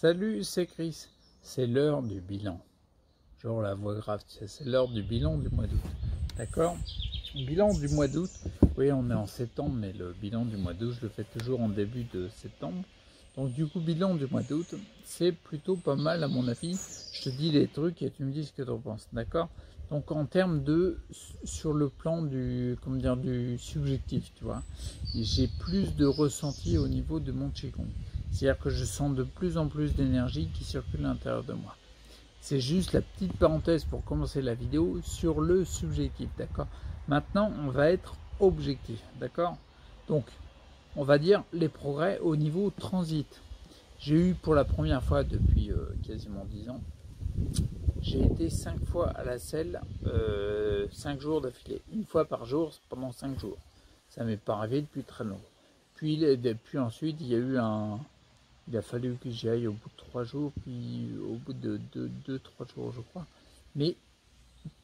Salut, c'est Chris. C'est l'heure du bilan. Genre la voix grave, c'est l'heure du bilan du mois d'août. D'accord? Bilan du mois d'août. Oui, on est en septembre, mais le bilan du mois d'août, je le fais toujours en début de septembre. Donc du coup, bilan du mois d'août, c'est plutôt pas mal à mon avis. Je te dis les trucs et tu me dis ce que tu en penses. D'accord? Donc en termes de, sur le plan du, comment dire, du subjectif, tu vois, j'ai plus de ressenti au niveau de mon Qigong. C'est-à-dire que je sens de plus en plus d'énergie qui circule à l'intérieur de moi. C'est juste la petite parenthèse pour commencer la vidéo sur le subjectif, d'accord? Maintenant, on va être objectif, d'accord? Donc, on va dire les progrès au niveau transit. J'ai eu pour la première fois depuis quasiment 10 ans, j'ai été 5 fois à la selle, 5 jours d'affilée, une fois par jour pendant 5 jours. Ça m'est pas arrivé depuis très longtemps. Puis ensuite, il a fallu que j'y aille au bout de 3 jours, puis au bout de 2-3 jours, je crois. Mais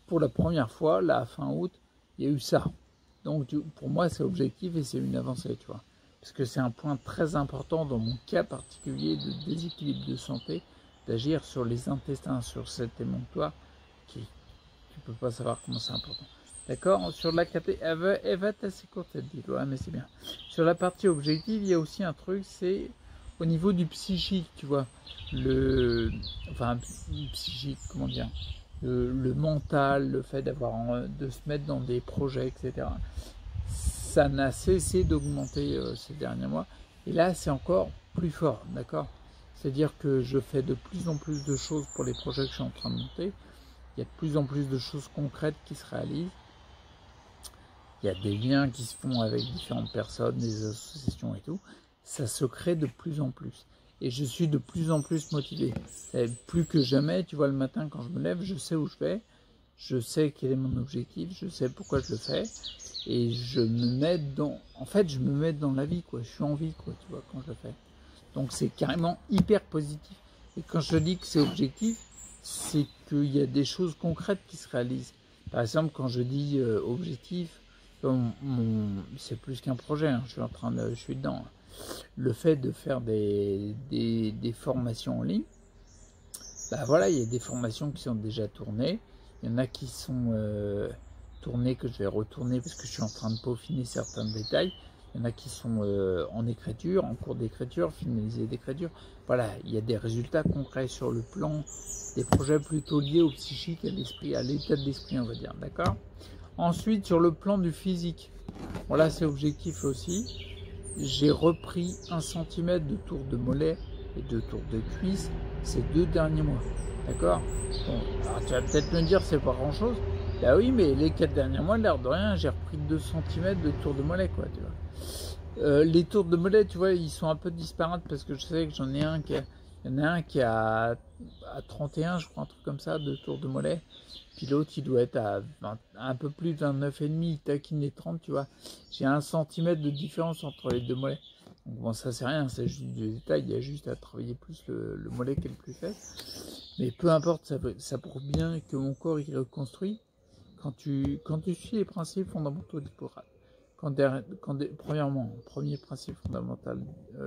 pour la première fois, là, fin août, il y a eu ça. Donc pour moi, c'est objectif et c'est une avancée, tu vois. Parce que c'est un point très important dans mon cas particulier de déséquilibre de santé, d'agir sur les intestins, sur cet émonctoire qui, tu peux pas savoir comment c'est important. D'accord? Sur la elle va être assez courte cette vidéo, mais c'est bien. Sur la partie objective, il y a aussi un truc, c'est au niveau du psychique, tu vois. Enfin, psychique, comment dire, le mental, le fait de se mettre dans des projets, etc. Ça n'a cessé d'augmenter ces derniers mois. Et là, c'est encore plus fort, d'accord? C'est-à-dire que je fais de plus en plus de choses pour les projets que je suis en train de monter. Il y a de plus en plus de choses concrètes qui se réalisent. Il y a des liens qui se font avec différentes personnes, des associations et tout. Ça se crée de plus en plus. Et je suis de plus en plus motivé. Et plus que jamais, tu vois, le matin quand je me lève, je sais où je vais. Je sais quel est mon objectif. Je sais pourquoi je le fais. Et je me mets dans... En fait, je me mets dans la vie, quoi. Je suis en vie, quoi, tu vois, quand je le fais. Donc c'est carrément hyper positif. Et quand je dis que c'est objectif, c'est qu'il y a des choses concrètes qui se réalisent. Par exemple, quand je dis objectif, c'est plus qu'un projet, hein, je suis dedans. Le fait de faire des formations en ligne, bah voilà, il y a des formations qui sont déjà tournées. Il y en a qui sont tournées que je vais retourner parce que je suis en train de peaufiner certains détails. Il y en a qui sont en écriture, en cours d'écriture, finalisé d'écriture. Voilà, il y a des résultats concrets sur le plan des projets plutôt liés au psychique, à l'esprit, à l'état de l'esprit, on va dire, d'accord? Ensuite, sur le plan du physique, voilà, c'est objectif aussi. J'ai repris 1 cm de tour de mollet et de tour de cuisse ces 2 derniers mois, d'accord? Bon, alors tu vas peut-être me dire, c'est pas grand-chose. Bah oui, mais les 4 derniers mois, l'air de rien, j'ai repris 2 cm de tour de mollet, quoi, tu vois. Les tours de mollet, tu vois, ils sont un peu disparates parce que je sais que il y en a un qui a à 31, je crois, un truc comme ça, de tours de mollet. Puis l'autre, il doit être à un peu plus de 29,5, il taquine les 30, tu vois. J'ai 1 cm de différence entre les deux mollets. Donc bon, ça c'est rien, c'est juste du détail, il y a juste à travailler plus le mollet qui est le plus faible. Mais peu importe, ça prouve bien que mon corps il reconstruit quand tu suis les principes fondamentaux d'Hippocrate. Premièrement, premier principe fondamental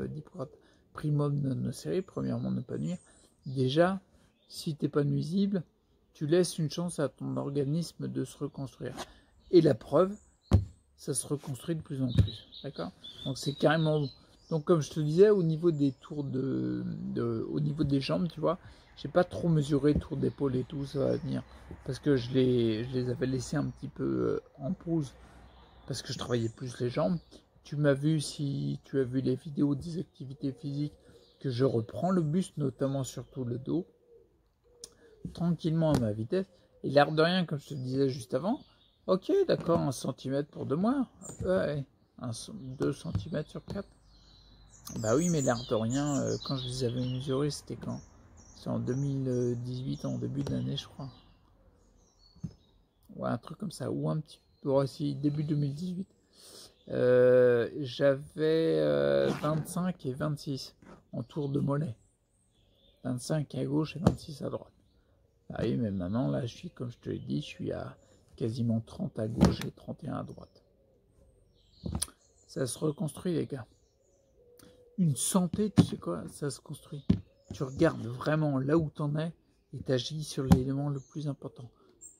d'Hippocrate, primum non nocere, premièrement ne pas nuire. Déjà, si tu n'es pas nuisible, tu laisses une chance à ton organisme de se reconstruire. Et la preuve, ça se reconstruit de plus en plus. D'accord? Donc c'est carrément bon. Donc comme je te disais, au niveau des tours au niveau des jambes, tu vois, j'ai pas trop mesuré tour d'épaule et tout, ça va venir. Parce que je les avais laissés un petit peu en pause. Parce que je travaillais plus les jambes. Tu m'as vu, si tu as vu les vidéos des activités physiques, que je reprends le buste, notamment surtout le dos, tranquillement à ma vitesse. Et l'air de rien, comme je te disais juste avant, ok, d'accord, 1 cm pour 2 mois. Ouais, 2 cm sur 4. Bah oui, mais l'air de rien, quand je les avais mesurés, c'était quand? C'est en 2018, en début d'année, je crois. Ouais, un truc comme ça, ou un petit peu, aussi, début 2018. J'avais 25 et 26 en tour de mollet. 25 à gauche et 26 à droite. Ah oui, mais maintenant, là, je suis, comme je te l'ai dit, je suis à quasiment 30 à gauche et 31 à droite. Ça se reconstruit, les gars. Une santé, tu sais quoi, ça se construit. tu regardes vraiment là où tu en es et tu agis sur l'élément le plus important.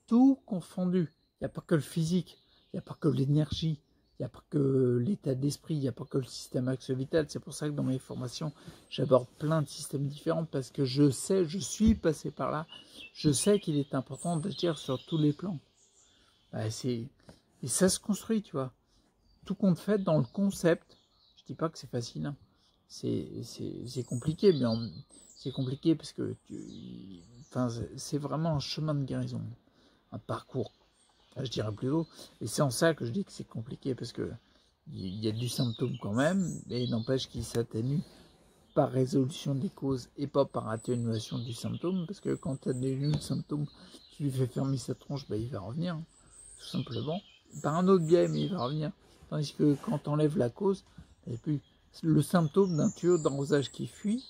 Tout confondu. Il n'y a pas que le physique, il n'y a pas que l'énergie, il n'y a pas que l'état d'esprit, il n'y a pas que le système axe-vital. C'est pour ça que dans mes formations, j'aborde plein de systèmes différents parce que je sais, je suis passé par là, je sais qu'il est important d'agir sur tous les plans. Bah, et ça se construit, tu vois. Tout compte fait dans le concept. Je dis pas que c'est facile, hein. C'est compliqué, mais c'est compliqué parce que c'est vraiment un chemin de guérison, un parcours, je dirais plutôt. Et c'est en ça que je dis que c'est compliqué parce que il y a du symptôme quand même, mais n'empêche qu'il s'atténue par résolution des causes et pas par atténuation du symptôme, parce que quand tu atténues le symptôme, tu lui fais fermer sa tronche, bah, il va revenir, hein, tout simplement. Par un autre biais, mais il va revenir. Tandis que quand tu enlèves la cause, et puis le symptôme d'un tuyau d'arrosage qui fuit,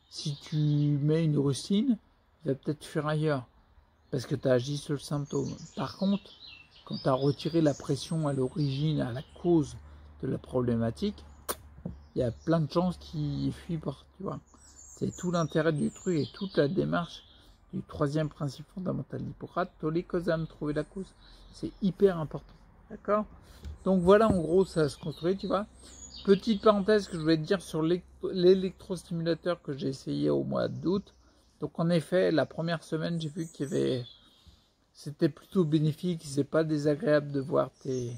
si tu mets une rustine, il va peut-être fuir ailleurs, parce que tu as agi sur le symptôme. Par contre, quand tu as retiré la pression à l'origine, à la cause de la problématique, il y a plein de chances qui fuient par, tu vois. C'est tout l'intérêt du truc et toute la démarche du troisième principe fondamental d'Hippocrate, toller causam, trouver la cause. C'est hyper important, d'accord? Donc voilà, en gros, ça se construit, tu vois. Petite parenthèse que je voulais te dire sur l'électrostimulateur que j'ai essayé au mois d'août. Donc en effet, la première semaine, j'ai vu qu'il y avait... C'était plutôt bénéfique, c'est pas désagréable de voir tes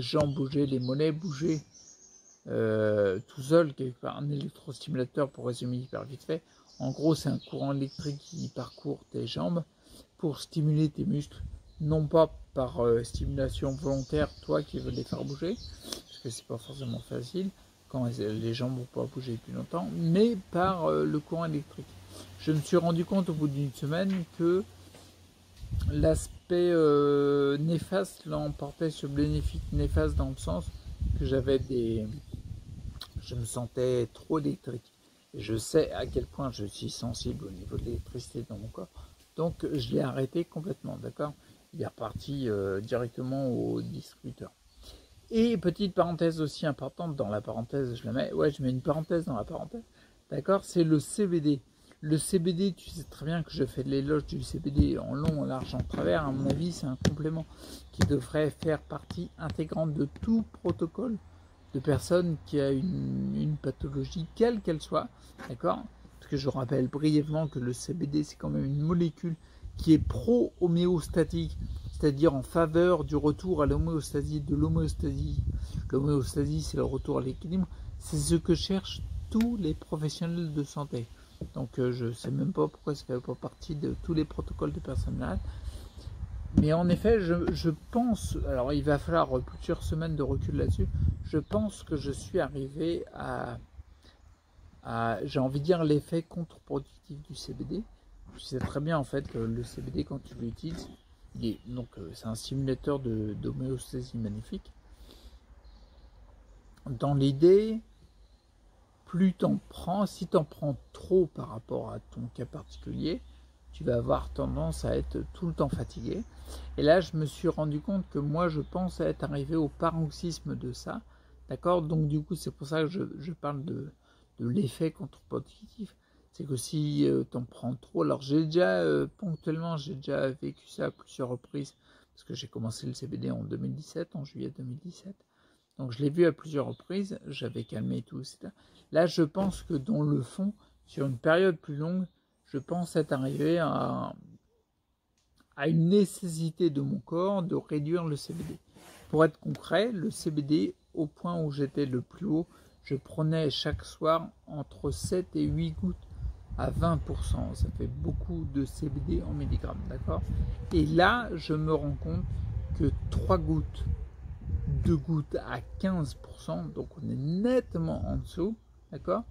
jambes bouger, les mollets bouger tout seul, un électrostimulateur, pour résumer hyper vite fait. En gros, c'est un courant électrique qui parcourt tes jambes pour stimuler tes muscles, non pas par stimulation volontaire, toi qui veux les faire bouger, parce que c'est pas forcément facile quand les jambes vont pas bouger depuis longtemps, mais par le courant électrique. Je me suis rendu compte au bout d'une semaine que l'aspect néfaste l'emportait sur le bénéfique néfaste, dans le sens que je me sentais trop électrique. Et je sais à quel point je suis sensible au niveau de l'électricité dans mon corps. Donc je l'ai arrêté complètement, d'accord? Il est reparti directement au distributeur. Et petite parenthèse aussi importante, dans la parenthèse, je mets une parenthèse dans la parenthèse, d'accord? C'est le CBD. Le CBD, tu sais très bien que je fais de l'éloge du CBD en long, en large, en travers. À mon avis, c'est un complément qui devrait faire partie intégrante de tout protocole de personne qui a une pathologie, quelle qu'elle soit, d'accord? Parce que je rappelle brièvement que le CBD, c'est quand même une molécule qui est pro-homéostatique, c'est-à-dire en faveur du retour à l'homéostasie, de l'homéostasie. L'homéostasie, c'est le retour à l'équilibre. C'est ce que cherchent tous les professionnels de santé. Donc je ne sais même pas pourquoi ça ne fait pas partie de tous les protocoles de personnes malades. Mais en effet, je pense, alors il va falloir plusieurs semaines de recul là-dessus, je pense que je suis arrivé à j'ai envie de dire, l'effet contre-productif du CBD. Tu sais très bien en fait que le CBD, quand tu l'utilises, c'est un stimulateur d'homéostasie magnifique. Dans l'idée, plus t'en prends, si t'en prends trop par rapport à ton cas particulier, tu vas avoir tendance à être tout le temps fatigué. Et là, je me suis rendu compte que moi, je pense être arrivé au paroxysme de ça. D'accord? Donc, du coup, c'est pour ça que je parle de l'effet contre-productif. C'est que si t'en prends trop, alors ponctuellement, j'ai déjà vécu ça à plusieurs reprises, parce que j'ai commencé le CBD en 2017, en juillet 2017. Donc, je l'ai vu à plusieurs reprises, j'avais calmé tout, etc. Là, je pense que dans le fond, sur une période plus longue, je pense être arrivé à une nécessité de mon corps de réduire le CBD. Pour être concret, le CBD, au point où j'étais le plus haut, je prenais chaque soir entre 7 et 8 gouttes à 20%. Ça fait beaucoup de CBD en milligrammes, d'accord? Et là, je me rends compte que 3 gouttes, 2 gouttes à 15%, donc on est nettement en dessous, d'accord?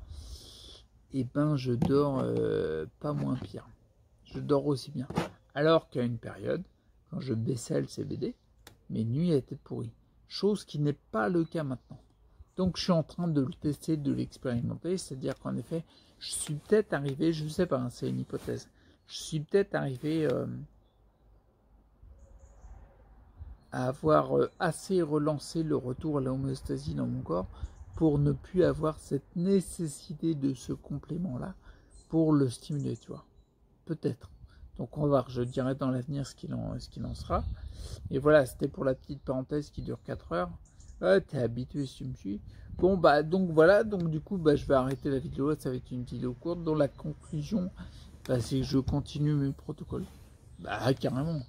Et ben je dors pas moins pire. Je dors aussi bien. Alors qu'à une période, quand je baissais le CBD, mes nuits étaient pourries. Chose qui n'est pas le cas maintenant. Donc je suis en train de le tester, de l'expérimenter, c'est-à-dire qu'en effet, je suis peut-être arrivé, je ne sais pas, hein, c'est une hypothèse, je suis peut-être arrivé à avoir assez relancé le retour à l'homéostasie dans mon corps pour ne plus avoir cette nécessité de ce complément-là pour le stimuler, tu vois. Peut-être. Donc on va voir, je dirai dans l'avenir ce qu'il en sera. Et voilà, c'était pour la petite parenthèse qui dure 4 heures. Ouais, t'es habitué si tu me suis. Bon, bah, donc voilà, donc du coup, bah, je vais arrêter la vidéo, ça va être une vidéo courte, dont la conclusion, bah, c'est que je continue mes protocoles. Bah, carrément.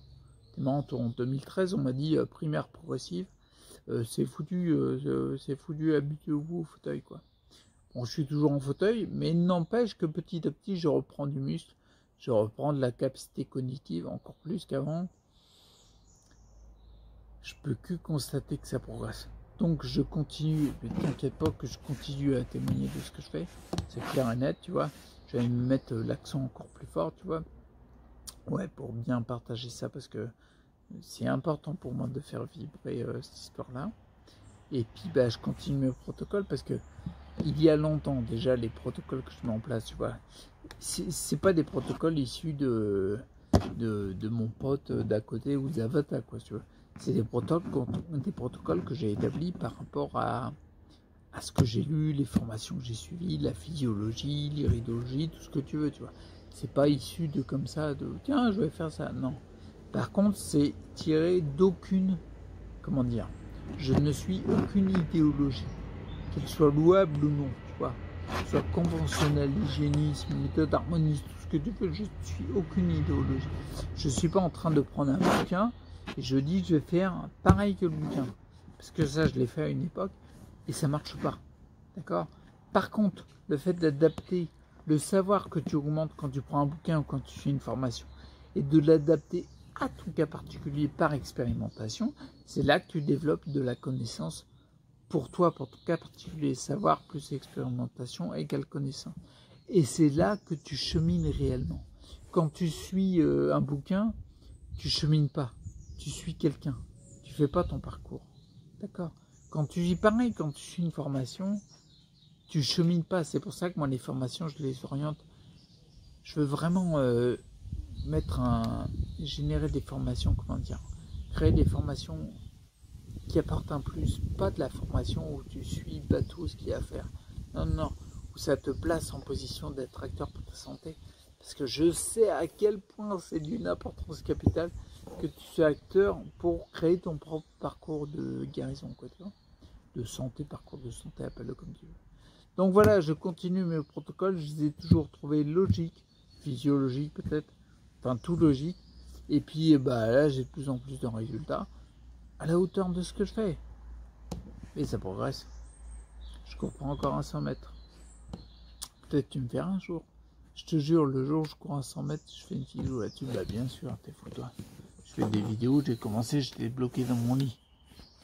C'est marrant, en 2013, on m'a dit primaire progressive, c'est foutu, habituez-vous au fauteuil, quoi. Bon, je suis toujours en fauteuil, mais il n'empêche que petit à petit, je reprends du muscle, je reprends de la capacité cognitive, encore plus qu'avant. Je peux que constater que ça progresse. Donc je continue, mais t'inquiète pas que je continue à témoigner de ce que je fais, c'est clair et net, tu vois. Je vais me mettre l'accent encore plus fort, tu vois. Ouais, pour bien partager ça, parce que c'est important pour moi de faire vibrer cette histoire-là. Et puis bah, je continue mes protocoles, parce que il y a longtemps déjà, les protocoles que je mets en place, tu vois, c'est pas des protocoles issus de mon pote d'à côté ou d'Avata, quoi, tu vois. C'est des protocoles que j'ai établis par rapport à ce que j'ai lu, les formations que j'ai suivies, la physiologie, l'iridologie, tout ce que tu veux, tu vois. C'est pas issu de comme ça, de tiens, je vais faire ça, non. Par contre, c'est tiré d'aucune, comment dire, je ne suis aucune idéologie, qu'elle soit louable ou non, tu vois. Soit conventionnel, hygiénisme, méthode harmoniste, tout ce que tu veux, je ne suis aucune idéologie. Je ne suis pas en train de prendre un bouquin et je dis je vais faire pareil que le bouquin. Parce que ça, je l'ai fait à une époque et ça ne marche pas. D'accord ? Par contre, le fait d'adapter, le savoir que tu augmentes quand tu prends un bouquin ou quand tu fais une formation et de l'adapter à ton cas particulier par expérimentation, c'est là que tu développes de la connaissance pour toi, pour ton cas particulier. Savoir plus expérimentation égale connaissance. Et c'est là que tu chemines réellement. Quand tu suis un bouquin, tu chemines pas. Tu suis quelqu'un. Tu fais pas ton parcours. D'accord ? Quand tu vis pareil, quand tu suis une formation, tu chemines pas. C'est pour ça que moi, les formations, je les oriente. Je veux vraiment générer des formations, comment dire, créer des formations qui apportent un plus, pas de la formation où tu suis bateau ce qu'il y a à faire. Non, non, où ça te place en position d'être acteur pour ta santé. Parce que je sais à quel point c'est d'une importance capitale que tu sois acteur pour créer ton propre parcours de guérison, quoi, tu vois, de santé, parcours de santé, appelle-le comme tu veux. Donc voilà, je continue mes protocoles, je les ai toujours trouvés logiques, physiologiques peut-être, enfin tout logique. Et puis bah là, j'ai de plus en plus de résultats à la hauteur de ce que je fais. Et ça progresse. Je comprends encore un 100 mètres. Peut-être tu me verras un jour. Je te jure, le jour où je cours à 100 mètres, je fais une vidéo là-dessus. Bah bien sûr, t'es fou toi. Je fais des vidéos, j'ai commencé, j'étais bloqué dans mon lit.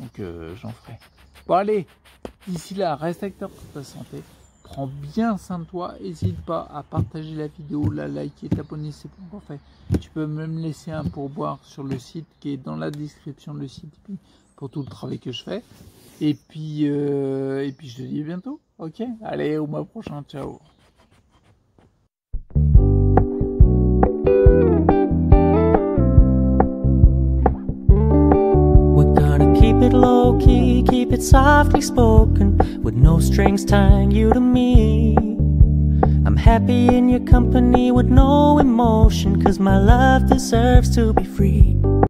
Donc j'en ferai. Bon allez, d'ici là, reste acteur pour ta santé. Prends bien soin de toi. N'hésite pas à partager la vidéo, la liker, t'abonner, c'est pas encore fait. Tu peux même laisser un pourboire sur le site qui est dans la description de le site pour tout le travail que je fais. Et puis je te dis à bientôt. Ok, allez, au mois prochain. Ciao. Keep it low key, keep it softly spoken, with no strings tying you to me. I'm happy in your company with no emotion, 'cause my love deserves to be free.